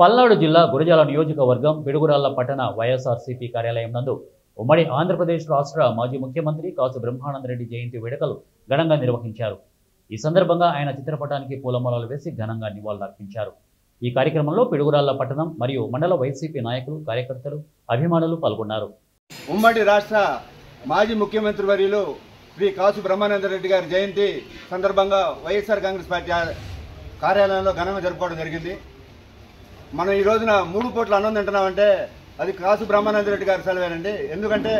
పల్నాడు జిల్లా గురజాల నియోజకవర్గం పిడుగురాళ్ల పట్టణ వైఎస్ఆర్సీపీ కార్యాలయం నందు ఉమ్మడి ఆంధ్రప్రదేశ్ రాష్ట్ర మాజీ ముఖ్యమంత్రి కాసు బ్రహ్మానందరెడ్డి జయంతి వేడుకలు ఘనంగా నిర్వహించారు. ఈ సందర్భంగా ఆయన చిత్రపటానికి పూలమాలలు వేసి ఘనంగా నివాళులర్పించారు. ఈ కార్యక్రమంలో పిడుగురాళ్ల పట్టణం మరియు మండల వైసీపీ నాయకులు, కార్యకర్తలు, అభిమానులు పాల్గొన్నారు. ఉమ్మడి రాష్ట్ర మాజీ ముఖ్యమంత్రి వర్యులు శ్రీ కాసు బ్రహ్మానందరెడ్డి గారి జయంతి సందర్భంగా వైఎస్ఆర్ కాంగ్రెస్ పార్టీ కార్యాలయంలో ఘనంగా జరుపుకోవడం జరిగింది. మనం ఈ రోజున 3 పూట్ల అన్నం తింటున్నామంటే అది కాసు బ్రహ్మానందరెడ్డి గారి సెలవేనండి. ఎందుకంటే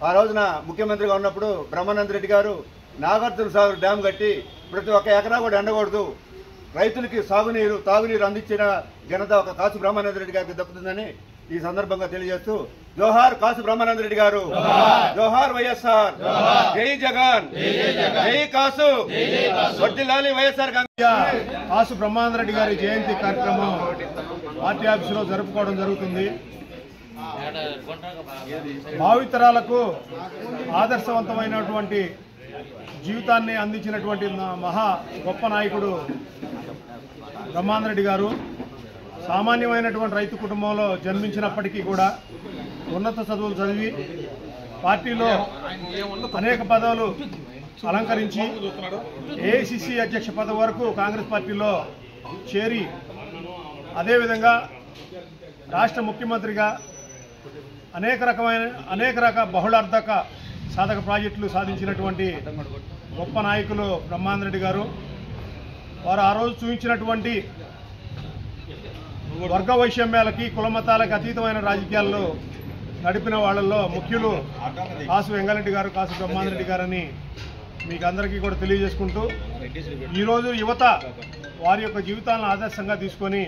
ఆ రోజున ముఖ్యమంత్రిగా ఉన్నప్పుడు బ్రహ్మానందరెడ్డి గారు నాగార్జున సాగర్ డ్యామ్ కట్టి ప్రతి ఒక్క ఎకరా కూడా ఎండకూడదు, రైతులకి సాగునీరు తాగునీరు అందించిన ఘనత ఒక కాసు బ్రహ్మానందరెడ్డి గారికి దక్కుతుందని ఈ సందర్భంగా తెలియజేస్తూ జోహార్ కాసు బ్రహ్మానందరెడ్డి గారు, జోహార్ వైఎస్ఆర్, జై జగన్, జై కాసు, వర్ధిల్లాలి వైఎస్ఆర్ కాంగ్రెస్. కాసు బ్రహ్మానందరెడ్డి గారి జయంతి కార్యక్రమం పార్టీ ఆఫీసులో జరుపుకోవడం జరుగుతుంది. భావితరాలకు ఆదర్శవంతమైనటువంటి జీవితాన్ని అందించినటువంటి మహా గొప్ప నాయకుడు బ్రహ్మానందరెడ్డి గారు సామాన్యమైనటువంటి రైతు కుటుంబంలో జన్మించినప్పటికీ కూడా ఉన్నత చదువులు చదివి పార్టీలో అనేక పదవులు అలంకరించి ఏఐసిసి అధ్యక్ష పదవి వరకు కాంగ్రెస్ పార్టీలో చేరి అదేవిధంగా రాష్ట్ర ముఖ్యమంత్రిగా అనేక రకాల బహుళార్థక సాధక ప్రాజెక్టులు సాధించినటువంటి గొప్ప నాయకులు బ్రహ్మానందరెడ్డి గారు. వారు ఆ రోజు చూపించినటువంటి వర్గ వైషమ్యాలకి, కులమతాలకు అతీతమైన రాజకీయాల్లో నడిపిన వాళ్ళల్లో ముఖ్యులు కాసు వెంగళరెడ్డి గారు, కాసు బ్రహ్మానందరెడ్డి గారని మీకు అందరికీ కూడా తెలియజేసుకుంటూ ఈరోజు యువత వారి యొక్క జీవితాలను ఆదర్శంగా తీసుకొని